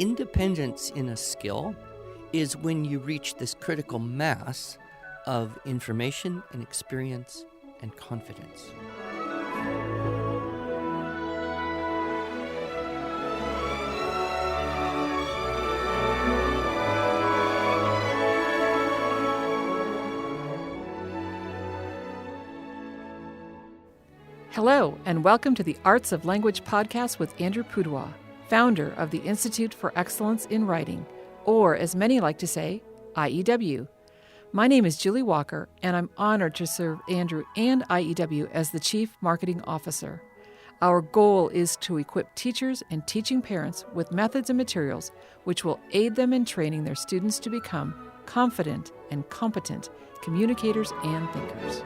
Independence in a skill is when you reach this critical mass of information and experience and confidence. Hello, and welcome to the Arts of Language podcast with Andrew Pudewa, founder of the Institute for Excellence in Writing, or as many like to say, IEW. My name is Julie Walker, and I'm honored to serve Andrew and IEW as the Chief Marketing Officer. Our goal is to equip teachers and teaching parents with methods and materials which will aid them in training their students to become confident and competent communicators and thinkers.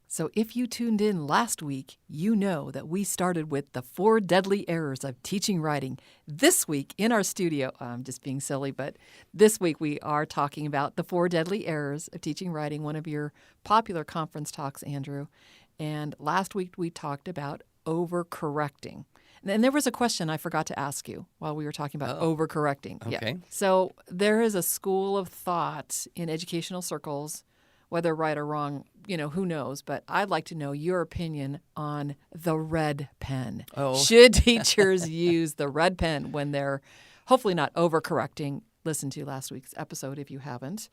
So if you tuned in last week, you know that we started with the 4 deadly errors of teaching writing. This week in our studio, I'm just being silly, but this week we are talking about the 4 deadly errors of teaching writing, one of your popular conference talks, Andrew. And last week we talked about overcorrecting. And there was a question I forgot to ask you while we were talking about overcorrecting. Okay. Yeah. So there is a school of thought in educational circles, whether right or wrong, who knows? But I'd like to know your opinion on the red pen. Should teachers use the red pen when they're hopefully not overcorrecting? Listen to last week's episode if you haven't.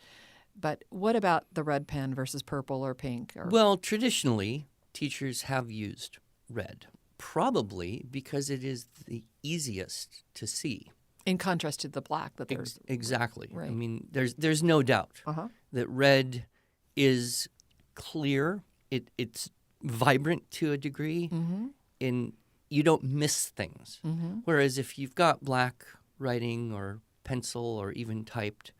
But what about the red pen versus purple or pink? Well, traditionally, teachers have used red, probably because it is the easiest to see. In contrast to the black that there's exactly. Right. I mean, there's no doubt that red is clear. It's vibrant to a degree, and you don't miss things. Whereas if you've got black writing or pencil or even typed,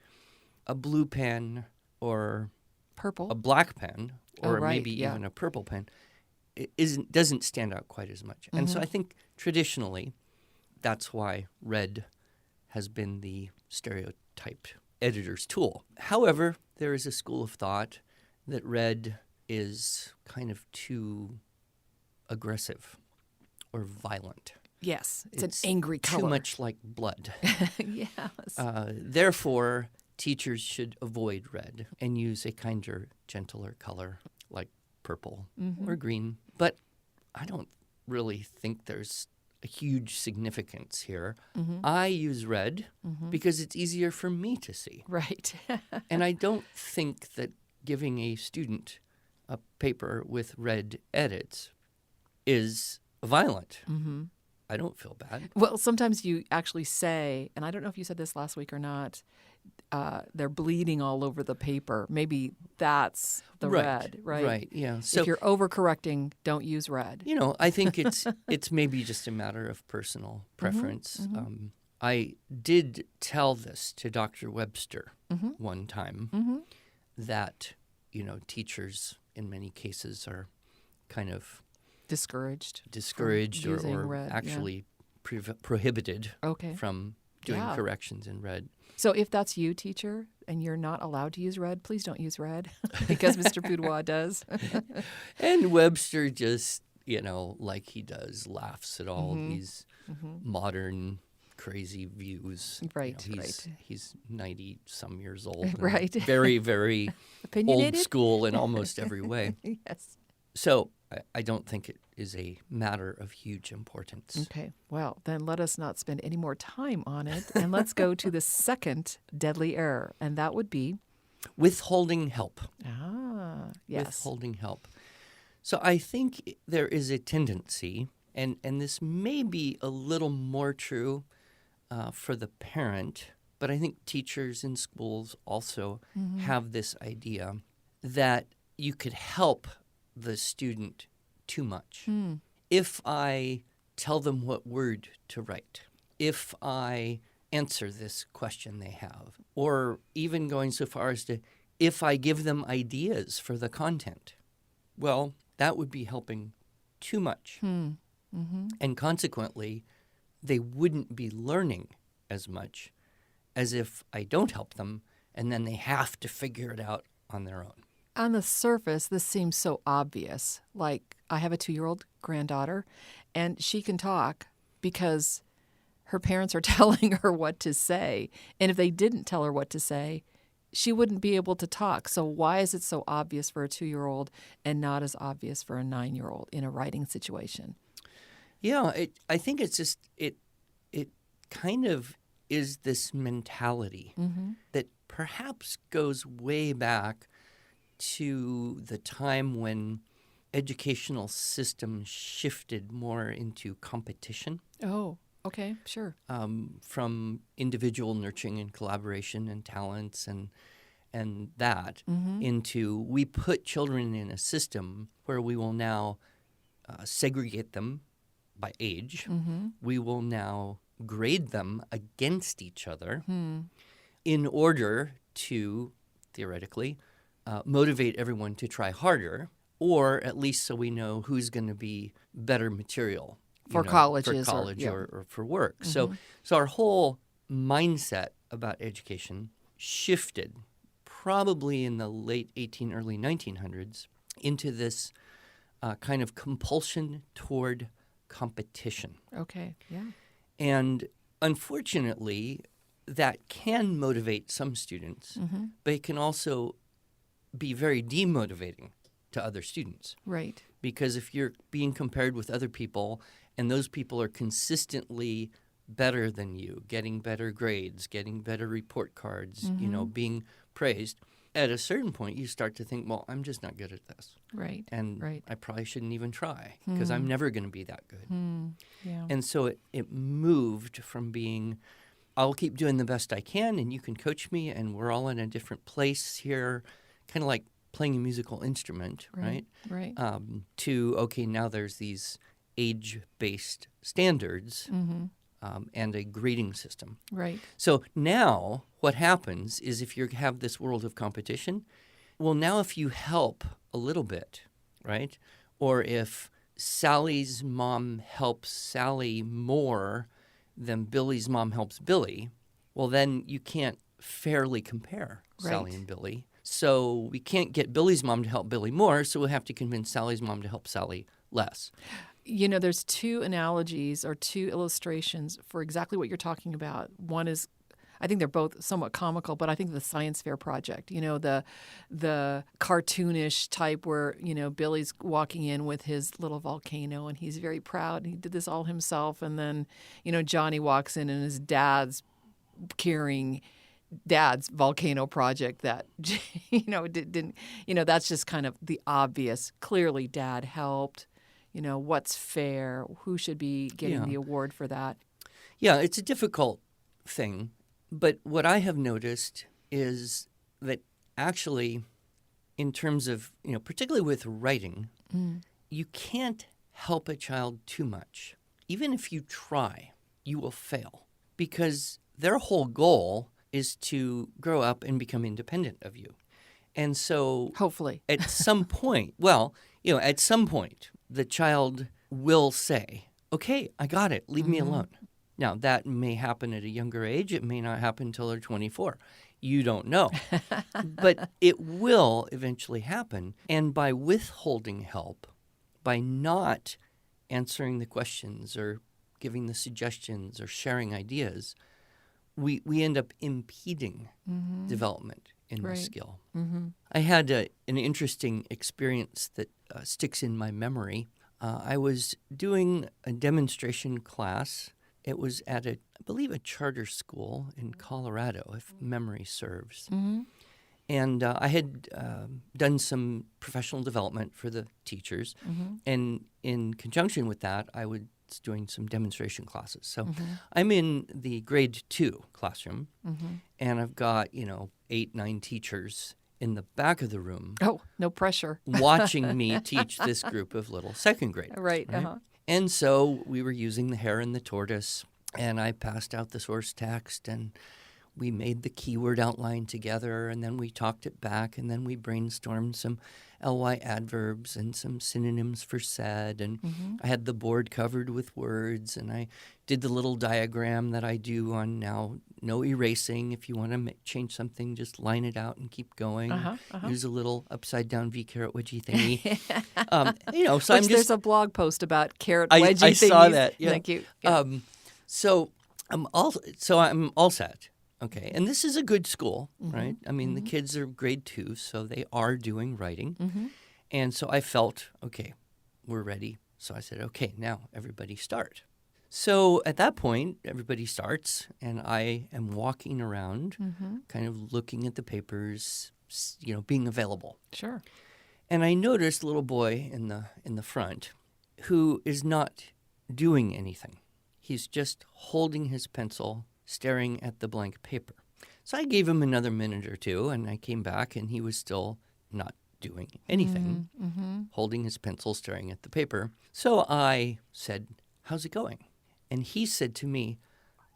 a blue pen or purple, a black pen or maybe even a purple pen doesn't stand out quite as much. And so I think traditionally that's why red has been the stereotyped editor's tool. However, there is a school of thought that red is kind of too aggressive or violent. Yes, it's an angry color. Too much like blood. Yes. Therefore, teachers should avoid red and use a kinder, gentler color like purple or green. But I don't really think there's a huge significance here. I use red because it's easier for me to see. Right. And I don't think that giving a student a paper with red edits is violent. I don't feel bad. Well, sometimes you actually say, and I don't know if you said this last week or not, they're bleeding all over the paper. Maybe that's the red, right? Right, yeah. So if you're overcorrecting, don't use red. I think it's maybe just a matter of personal preference. I did tell this to Dr. Webster one time that, teachers in many cases are kind of discouraged or red, actually prohibited from doing corrections in red. So if that's you, teacher, and you're not allowed to use red, please don't use red because Mr. Pudewa does. And Webster just, like he does, laughs at all these modern crazy views. Right, He's 90-some years old. Right. Very, very opinionated? Old school in almost every way. Yes. So I don't think it is a matter of huge importance. Okay. Well, then let us not spend any more time on it. And let's go to the second deadly error, and that would be withholding help. Yes. Withholding help. So I think there is a tendency, and this may be a little more true for the parent, but I think teachers in schools also have this idea that you could help the student too much. If I tell them what word to write, if I answer this question they have, or even going so far as to if I give them ideas for the content, well, that would be helping too much. And consequently, they wouldn't be learning as much as if I don't help them and then they have to figure it out on their own. On the surface, this seems so obvious. Like, I have a 2-year-old granddaughter, and she can talk because her parents are telling her what to say. And if they didn't tell her what to say, she wouldn't be able to talk. So why is it so obvious for a 2-year-old and not as obvious for a 9-year-old in a writing situation? Yeah, I think it's just it kind of is this mentality that perhaps goes way back to the time when educational systems shifted more into competition. Oh, okay, sure. From individual nurturing and collaboration and talents and that into we put children in a system where we will now segregate them by age. We will now grade them against each other in order to, theoretically, motivate everyone to try harder, or at least so we know who's going to be better material For colleges or for work. So our whole mindset about education shifted probably in the late early 1900s into this kind of compulsion toward competition. Okay, yeah. And unfortunately, that can motivate some students, but it can also be very demotivating to other students. Right. Because if you're being compared with other people and those people are consistently better than you, getting better grades, getting better report cards, being praised, at a certain point you start to think, well, I'm just not good at this. Right. And I probably shouldn't even try because I'm never going to be that good. Yeah. And so it moved from being, I'll keep doing the best I can and you can coach me and we're all in a different place here, kind of like playing a musical instrument, right? Right. To, okay, now there's these age-based standards and a grading system. Right. So now what happens is if you have this world of competition, well, now if you help a little bit, right, or if Sally's mom helps Sally more than Billy's mom helps Billy, well, then you can't fairly compare Sally and Billy. So we can't get Billy's mom to help Billy more, so we'll have to convince Sally's mom to help Sally less. You know, there's 2 analogies or 2 illustrations for exactly what you're talking about. One is, I think they're both somewhat comical, but I think the science fair project, the cartoonish type where, Billy's walking in with his little volcano and he's very proud. He did this all himself. And then, Johnny walks in and his dad's carrying Dad's volcano project that, didn't, that's just kind of the obvious. Clearly, Dad helped. What's fair? Who should be getting the award for that? Yeah, it's a difficult thing. But what I have noticed is that actually, in terms of, particularly with writing, you can't help a child too much. Even if you try, you will fail because their whole goal is to grow up and become independent of you. And so hopefully at some point, the child will say, okay, I got it. Leave me alone. Now, that may happen at a younger age. It may not happen until they're 24. You don't know. But it will eventually happen. And by withholding help, by not answering the questions or giving the suggestions or sharing ideas, we end up impeding development in the skill. I had an interesting experience that sticks in my memory. I was doing a demonstration class. It was at I believe a charter school in Colorado, if memory serves. And I had done some professional development for the teachers. And in conjunction with that, I was doing some demonstration classes. So I'm in the grade 2 classroom, and I've got, 8, 9 teachers in the back of the room. Oh, no pressure. Watching me teach this group of little second graders. Right. And so we were using the hare and the tortoise, and I passed out the source text, and we made the keyword outline together, and then we talked it back, and then we brainstormed some ly adverbs and some synonyms for said, and I had the board covered with words, and I did the little diagram that I do on now, no erasing. If you want to change something, just line it out and keep going. Use a little upside-down V caret wedgie thingy. So there's a blog post about caret wedgie thingies. I saw that. Yeah. Thank you. Yeah. So I'm all set. Okay, and this is a good school, right? I mean, the kids are grade 2, so they are doing writing. And so I felt, okay, we're ready. So I said, okay, now everybody start. So at that point, everybody starts, and I am walking around, kind of looking at the papers, being available. Sure. And I noticed a little boy in the front who is not doing anything. He's just holding his pencil, staring at the blank paper. So I gave him another minute or two, and I came back, and he was still not doing anything, holding his pencil, staring at the paper. So I said, how's it going? And he said to me,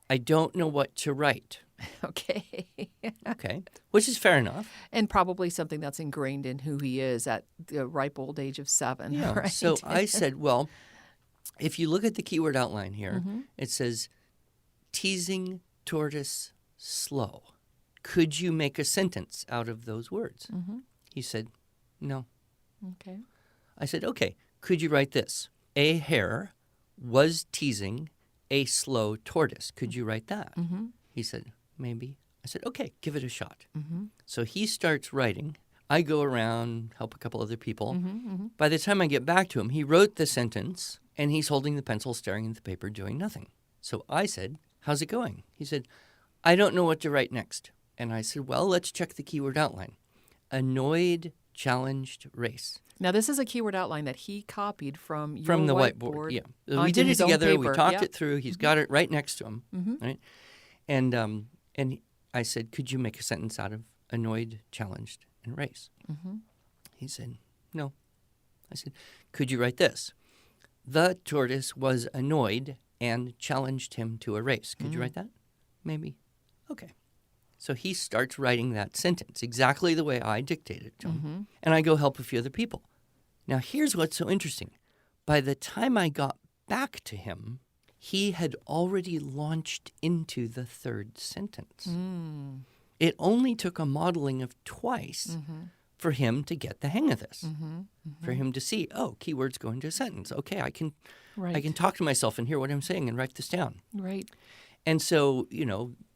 I don't know what to write. Okay. Okay, which is fair enough. And probably something that's ingrained in who he is at the ripe old age of 7. Yeah. Right? So I said, well, if you look at the keyword outline here, it says teasing, tortoise, slow. Could you make a sentence out of those words? He said, no. Okay. I said, okay, could you write this? A hare was teasing a slow tortoise. Could you write that? He said, maybe. I said, okay, give it a shot. So he starts writing. I go around, help a couple other people. By the time I get back to him, he wrote the sentence, and he's holding the pencil, staring at the paper, doing nothing. So I said, how's it going? He said, I don't know what to write next. And I said, well, let's check the keyword outline. Annoyed, challenged, race. Now, this is a keyword outline that he copied from the whiteboard. Yeah, we did it together. We talked it through. He's got it right next to him, right? And I said, could you make a sentence out of annoyed, challenged, and race? He said, no. I said, could you write this? The tortoise was annoyed and challenged him to a race. Could you write that? Maybe. Okay. So he starts writing that sentence exactly the way I dictated to him. And I go help a few other people. Now, here's what's so interesting. By the time I got back to him, he had already launched into the third sentence. It only took a modeling of twice for him to get the hang of this, for him to see, oh, keywords go into a sentence. Okay, I can talk to myself and hear what I'm saying and write this down. Right. And so,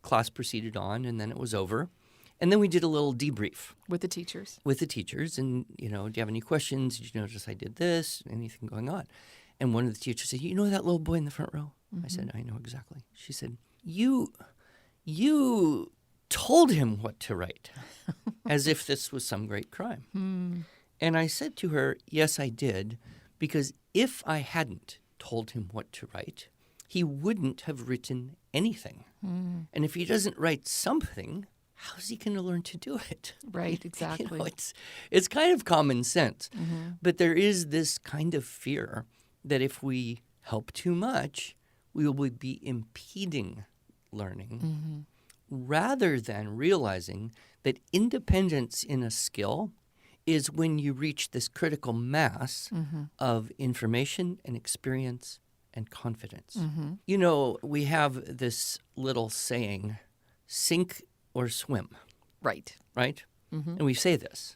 class proceeded on, and then it was over. And then we did a little debrief. With the teachers? With the teachers. And, do you have any questions? Did you notice I did this? Anything going on? And one of the teachers said, you know that little boy in the front row? I said, I know exactly. She said, you told him what to write, as if this was some great crime. And I said to her, yes, I did, because if I hadn't told him what to write, he wouldn't have written anything. And if he doesn't write something, how's he going to learn to do it? Right, exactly. It's kind of common sense. But there is this kind of fear that if we help too much, we will be impeding learning rather than realizing that independence in a skill is when you reach this critical mass of information and experience and confidence. We have this little saying, sink or swim. Right. Right? And we say this.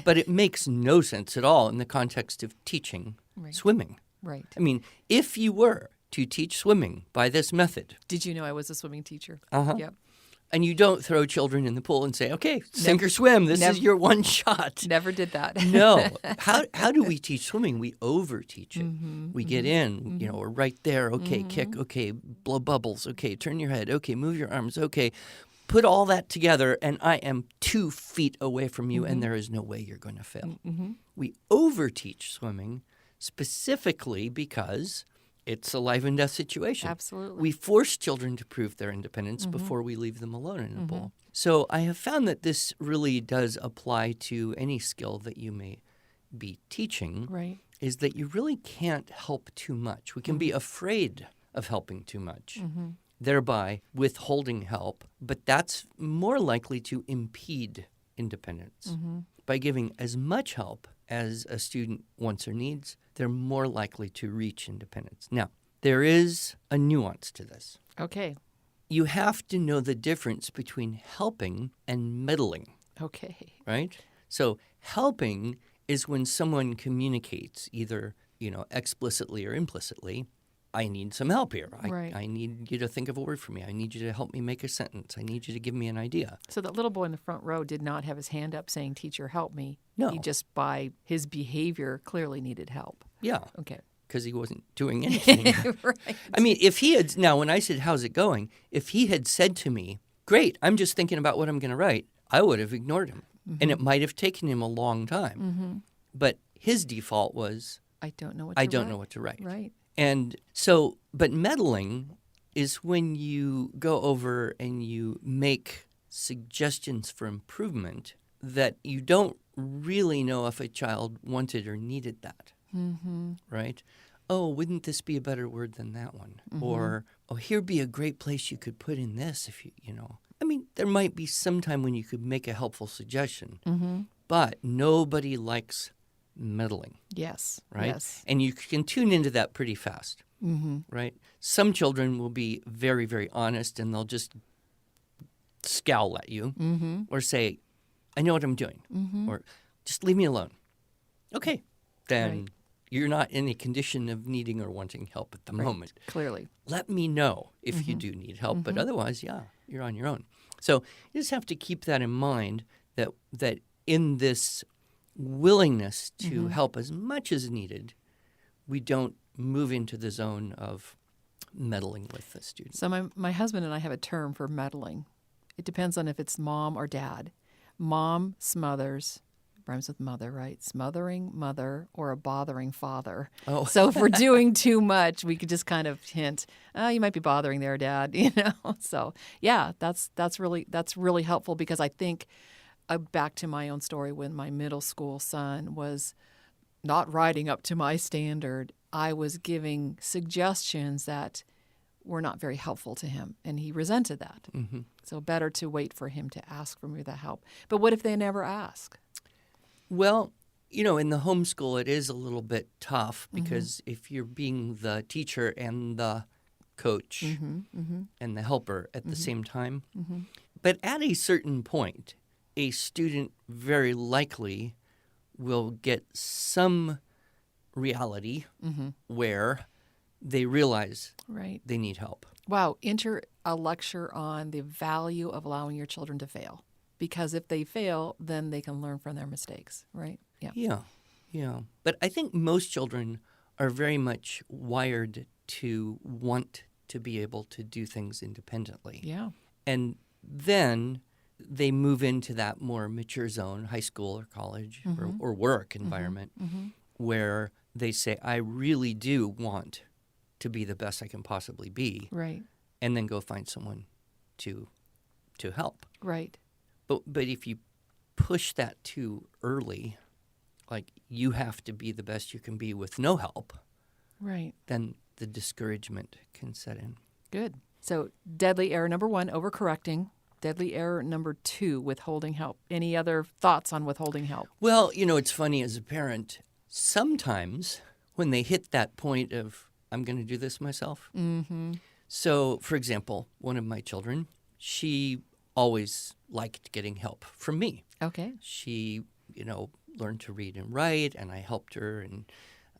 But it makes no sense at all in the context of teaching swimming. Right. I mean, if you were to teach swimming by this method. Did you know I was a swimming teacher? Yep. And you don't throw children in the pool and say, okay, sink or swim. This is your one shot. Never did that. No. How do we teach swimming? We over-teach it. We get in, we're right there. Okay, kick. Okay, blow bubbles. Okay, turn your head. Okay, move your arms. Okay, put all that together, and I am 2 feet away from you, and there is no way you're going to fail. We over-teach swimming specifically because it's a life and death situation. Absolutely. We force children to prove their independence before we leave them alone in a pool. So I have found that this really does apply to any skill that you may be teaching, is that you really can't help too much. We can be afraid of helping too much. thereby withholding help, but that's more likely to impede independence. By giving as much help as a student wants or needs, they're more likely to reach independence. Now, there is a nuance to this. Okay. You have to know the difference between helping and meddling, Okay. right? So helping is when someone communicates either, explicitly or implicitly, I need some help here. Right. I need you to think of a word for me. I need you to help me make a sentence. I need you to give me an idea. So that little boy in the front row did not have his hand up saying, "Teacher, help me." No. He just, by his behavior, clearly needed help. Yeah. Okay. Because he wasn't doing anything. Right. I mean, if he had, now when I said, how's it going? If he had said to me, great, I'm just thinking about what I'm going to write, I would have ignored him. And it might have taken him a long time. But his default was, I don't know what to write. Right. And so, but meddling is when you go over and you make suggestions for improvement that you don't really know if a child wanted or needed that. Right? Oh, wouldn't this be a better word than that one? Or, oh, here'd be a great place you could put in this if you know. I mean, there might be some time when you could make a helpful suggestion, but nobody likes meddling. Yes. Right? Yes. And you can tune into that pretty fast. Right? Some children will be very, very honest and they'll just scowl at you or say, I know what I'm doing, or just leave me alone. Okay, then Right. you're not in a condition of needing or wanting help at the moment. Clearly. Let me know if you do need help, but otherwise, yeah, you're on your own. So you just have to keep that in mind that in this willingness to help as much as needed, we don't move into the zone of meddling with the student. So my husband and I have a term for meddling. It depends on if it's mom or dad. Mom smothers, rhymes with mother, right? Smothering mother or a bothering father. Oh. So if we're doing too much, we could just kind of hint, you might be bothering there, Dad. So yeah, that's really helpful because I think back to my own story when my middle school son was not riding up to my standard. I was giving suggestions that were not very helpful to him, and he resented that. So better to wait for him to ask for me the help. But what if they never ask? Well, in the homeschool, it is a little bit tough because if you're being the teacher and the coach and the helper at the same time, but at a certain point, a student very likely will get some reality where they realize Right. they need help. Wow. Enter a lecture on the value of allowing your children to fail. Because if they fail, then they can learn from their mistakes, right? Yeah. But I think most children are very much wired to want to be able to do things independently. Yeah. And then they move into that more mature zone, high school or college or work environment, where they say, I really do want to be the best I can possibly be. Right. And then go find someone to help. Right. But if you push that too early, like you have to be the best you can be with no help, Right. then the discouragement can set in. Good. So deadly error number 1, overcorrecting. Deadly error number 2, withholding help. Any other thoughts on withholding help? Well, it's funny as a parent, sometimes when they hit that point of, I'm going to do this myself. So, for example, one of my children, she always liked getting help from me. Okay. She, learned to read and write, and I helped her, and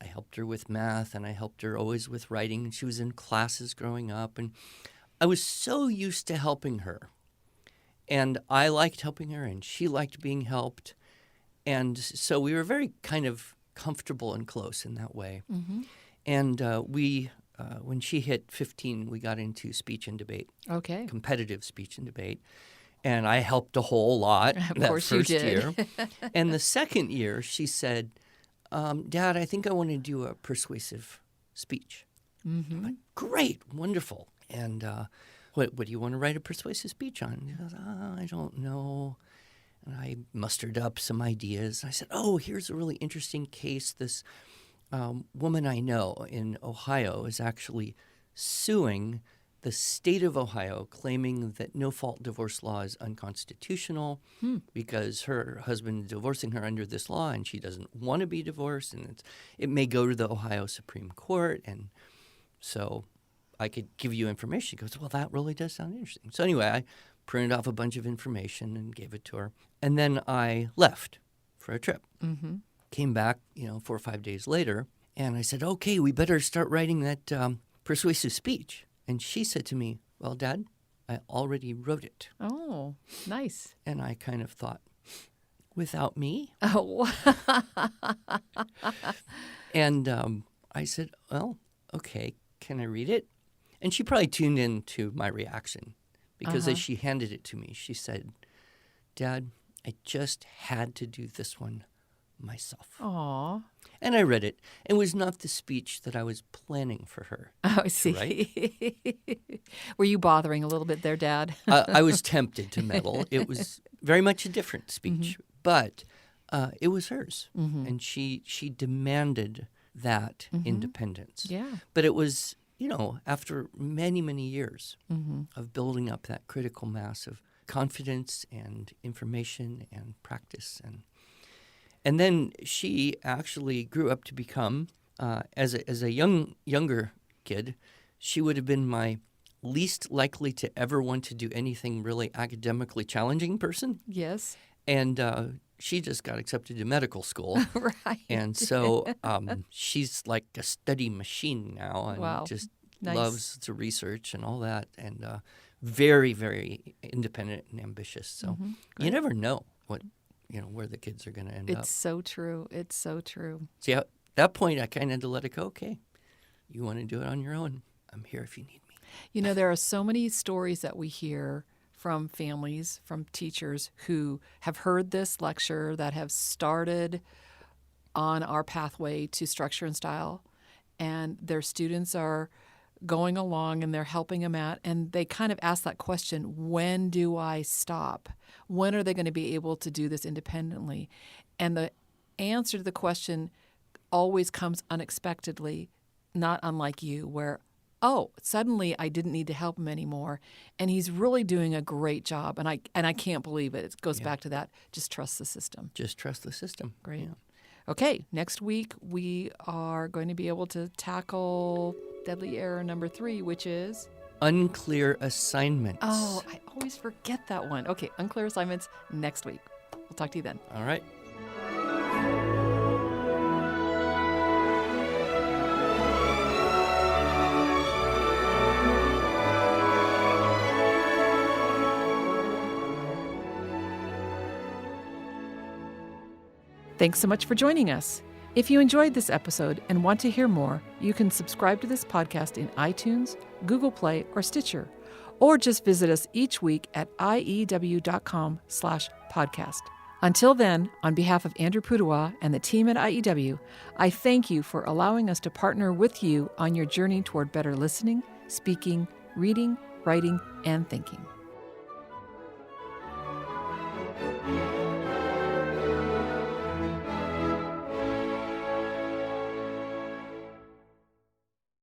I helped her with math, and I helped her always with writing. And she was in classes growing up, and I was so used to helping her. And I liked helping her, and she liked being helped. And so we were very kind of comfortable and close in that way. And when she hit 15, we got into speech and debate, Okay. competitive speech and debate. And I helped a whole lot Of that course you first did. year. And the second year, she said, Dad, I think I want to do a persuasive speech. I'm like, great, wonderful. And what do you want to write a persuasive speech on? She goes, I don't know. And I mustered up some ideas. I said, here's a really interesting case. This woman I know in Ohio is actually suing the state of Ohio claiming that no-fault divorce law is unconstitutional because her husband is divorcing her under this law and she doesn't want to be divorced, and it may go to the Ohio Supreme Court. And so I could give you information. He goes, well, that really does sound interesting. So anyway, I printed off a bunch of information and gave it to her. And then I left for a trip. Mm-hmm. Came back, 4 or 5 days later, and I said, okay, we better start writing that persuasive speech. And she said to me, well, Dad, I already wrote it. Oh, nice. And I kind of thought, without me? Oh. And I said, well, okay, can I read it? And she probably tuned in to my reaction because as she handed it to me, she said, Dad, I just had to do this one myself. Aw. And I read it. It was not the speech that I was planning for her. Oh, I see. Right? Were you bothering a little bit there, Dad? I was tempted to meddle. It was very much a different speech, but it was hers. And she demanded that independence. Yeah. But it was, after many, many years of building up that critical mass of confidence and information and practice. And then she actually grew up to become, as a younger kid, she would have been my least likely to ever want to do anything really academically challenging person. Yes. And she just got accepted to medical school. Right. And so she's like a study machine now and Wow. just Nice. loves to research and all that, and very, very independent and ambitious. So you never know where the kids are going to end up. It's so true. It's so true. See, at that point, I kind of had to let it go. Okay, you want to do it on your own. I'm here if you need me. There are so many stories that we hear from families, from teachers who have heard this lecture, that have started on our pathway to structure and style, and their students are going along and they're helping them out, and they kind of ask that question, when do I stop? When are they going to be able to do this independently? And the answer to the question always comes unexpectedly, not unlike you, where, oh, suddenly I didn't need to help him anymore, and he's really doing a great job, and I can't believe it. It goes back to that, just trust the system. Just trust the system. Great. Yeah. Okay, next week we are going to be able to tackle deadly error number 3, which is? Unclear assignments. Oh, I always forget that one. Okay, unclear assignments next week. We'll talk to you then. All right. Thanks so much for joining us. If you enjoyed this episode and want to hear more, you can subscribe to this podcast in iTunes, Google Play, or Stitcher, or just visit us each week at iew.com/podcast. Until then, on behalf of Andrew Pudewa and the team at IEW, I thank you for allowing us to partner with you on your journey toward better listening, speaking, reading, writing, and thinking.